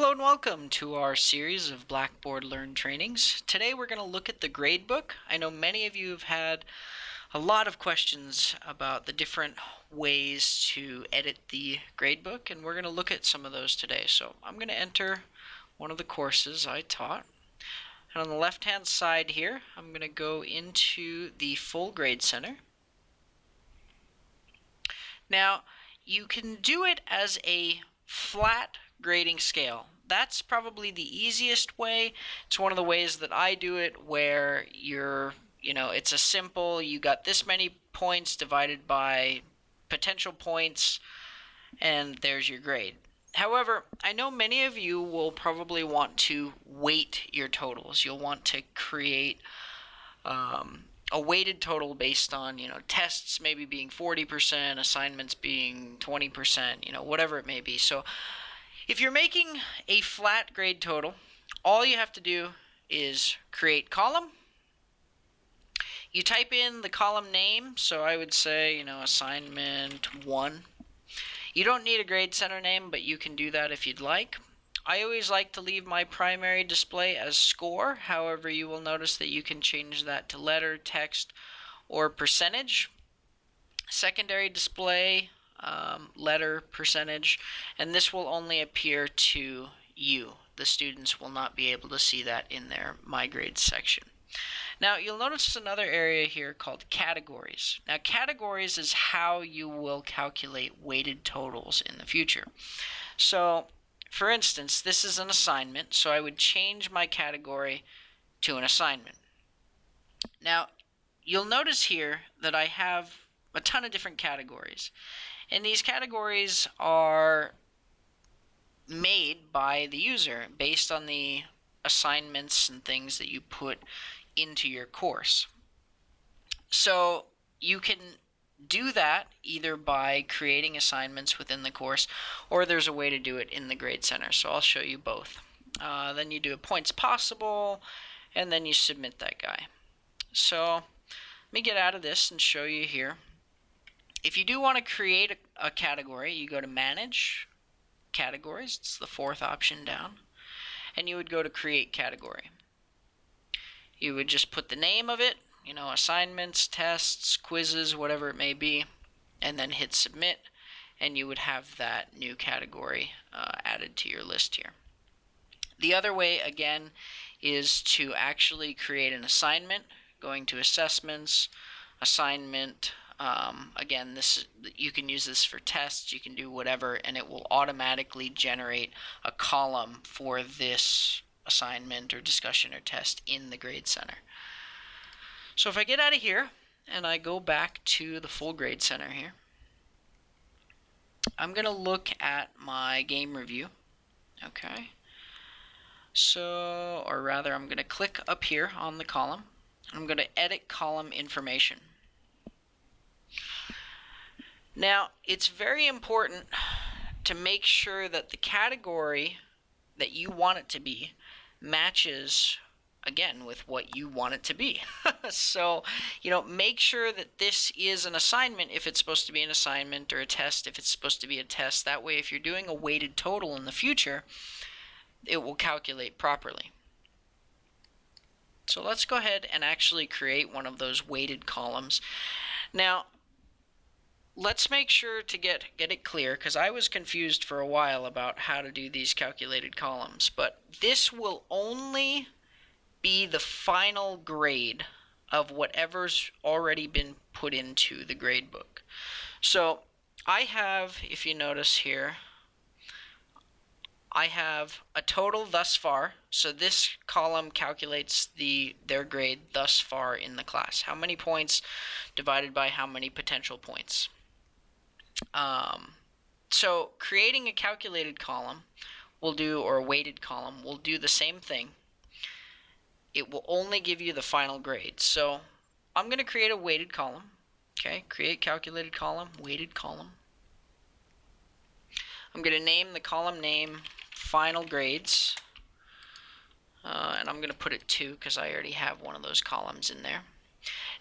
Hello and welcome to our series of Blackboard Learn trainings. Today we're going to look at the gradebook. I know many of you have had a lot of questions about the different ways to edit the gradebook, and we're going to look at some of those today. So I'm going to enter one of the courses I taught. And on the left-hand side here, I'm going to go into the Full Grade Center. Now, you can do it as a flat grading scale. That's probably the easiest way. It's one of the ways that I do it, where it's a simple, you got this many points divided by potential points, and there's your grade. However, I know many of you will probably want to weight your totals. You'll want to create a weighted total based on, tests maybe being 40%, assignments being 20%, whatever it may be. So if you're making a flat grade total, all you have to do is create column. You type in the column name, so I would say, assignment 1. You don't need a grade center name, but you can do that if you'd like. I always like to leave my primary display as score. However, you will notice that you can change that to letter, text, or percentage. Secondary display, letter, percentage, and this will only appear to you. The students will not be able to see that in their My Grades section. Now, you'll notice another area here called categories. Now, categories is how you will calculate weighted totals in the future. So, for instance, this is an assignment, so I would change my category to an assignment. Now, you'll notice here that I have a ton of different categories, and these categories are made by the user based on the assignments and things that you put into your course. So you can do that either by creating assignments within the course, or there's a way to do it in the Grade Center. So I'll show you both. Then you do a points possible, and then you submit that guy. So let me get out of this and show you here. If you do want to create a category, you go to Manage, Categories. It's the fourth option down. And you would go to Create Category. You would just put the name of it, assignments, tests, quizzes, whatever it may be, and then hit Submit, and you would have that new category added to your list here. The other way, again, is to actually create an assignment, going to Assessments, Assignment. Again, you can use this for tests, you can do whatever, and it will automatically generate a column for this assignment or discussion or test in the Grade Center. So if I get out of here and I go back to the Full Grade Center here, I'm going to look at my game review. Okay. Or rather, I'm going to click up here on the column. I'm going to edit column information. Now, it's very important to make sure that the category that you want it to be matches, again, with what you want it to be. So, make sure that this is an assignment if it's supposed to be an assignment, or a test if it's supposed to be a test. That way, if you're doing a weighted total in the future, it will calculate properly. So let's go ahead and actually create one of those weighted columns. Now, let's make sure to get it clear, because I was confused for a while about how to do these calculated columns. But this will only be the final grade of whatever's already been put into the gradebook. So I have, if you notice here, I have a total thus far. So this column calculates their grade thus far in the class. How many points divided by how many potential points. So creating a calculated column or a weighted column will do the same thing. It will only give you the final grade. So I'm going to create a weighted column. Okay, create calculated column, weighted column. I'm going to name the column name Final Grades. And I'm going to put it 2 because I already have one of those columns in there.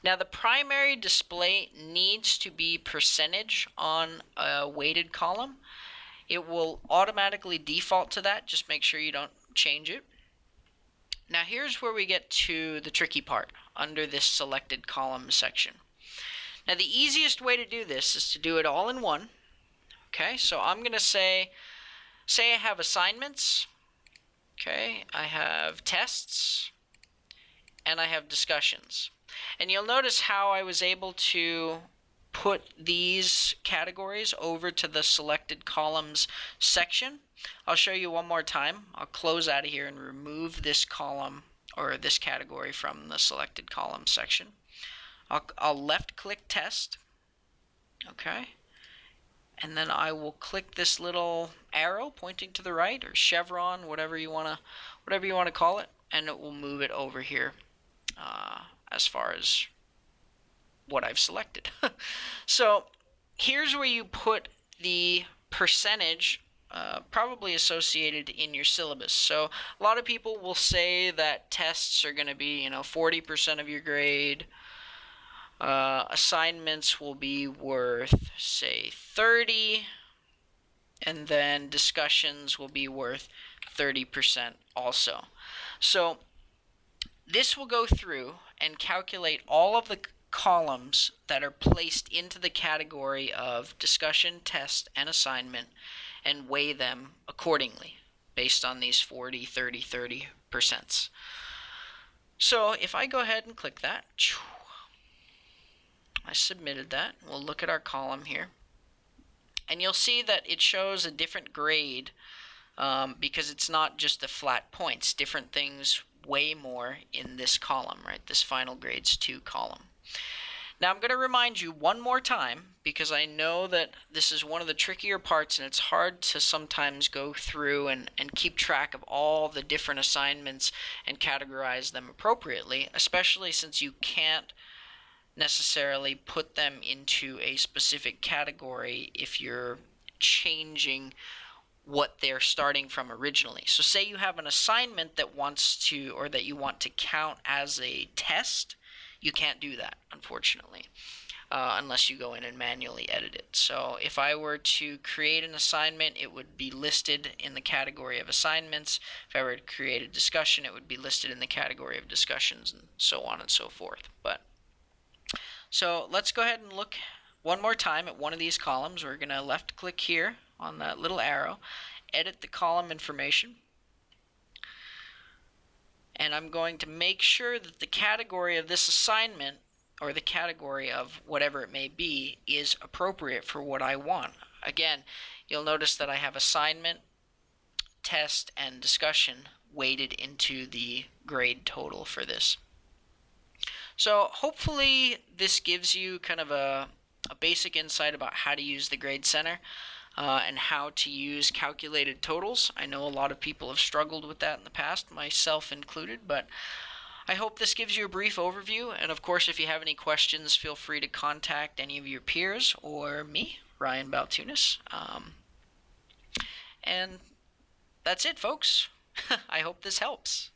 Now, the primary display needs to be percentage on a weighted column. it will automatically default to that. Just make sure you don't change it. Now here's where we get to the tricky part under this selected column section. Now the easiest way to do this is to do it all in one. Okay, so I'm going to say I have assignments, okay, I have tests, and I have discussions. And you'll notice how I was able to put these categories over to the selected columns section. I'll show you one more time. I'll close out of here and remove this column or this category from the selected columns section. I'll left click test, okay, and then I will click this little arrow pointing to the right, or chevron, whatever you want to call it, and it will move it over here as far as what I've selected. So here's where you put the percentage probably associated in your syllabus. So a lot of people will say that tests are going to be 40% of your grade. Assignments will be worth, say, 30, and then discussions will be worth 30% also. So this will go through and calculate all of the columns that are placed into the category of discussion, test, and assignment and weigh them accordingly based on these 40, 30, 30%. So if I go ahead and click that, I submitted that. We'll look at our column here. And you'll see that it shows a different grade because it's not just the flat points. Different things weigh more in this column, right? This final grades 2 column. Now I'm going to remind you one more time, because I know that this is one of the trickier parts and it's hard to sometimes go through and keep track of all the different assignments and categorize them appropriately, especially since you can't necessarily put them into a specific category if you're changing what they're starting from originally. So say you have an assignment that you want to count as a test. You can't do that, unfortunately, unless you go in and manually edit it. So if I were to create an assignment, it would be listed in the category of assignments. If I were to create a discussion, it would be listed in the category of discussions, and so on and so forth. So let's go ahead and look one more time at one of these columns. We're going to left click here on that little arrow, edit the column information. And I'm going to make sure that the category of this assignment, or the category of whatever it may be, is appropriate for what I want. Again, you'll notice that I have assignment, test, and discussion weighted into the grade total for this. So hopefully this gives you kind of a basic insight about how to use the Grade Center and how to use calculated totals. I know a lot of people have struggled with that in the past, myself included, but I hope this gives you a brief overview. And of course, if you have any questions, feel free to contact any of your peers or me, Ryan Baltunis. And that's it, folks. I hope this helps.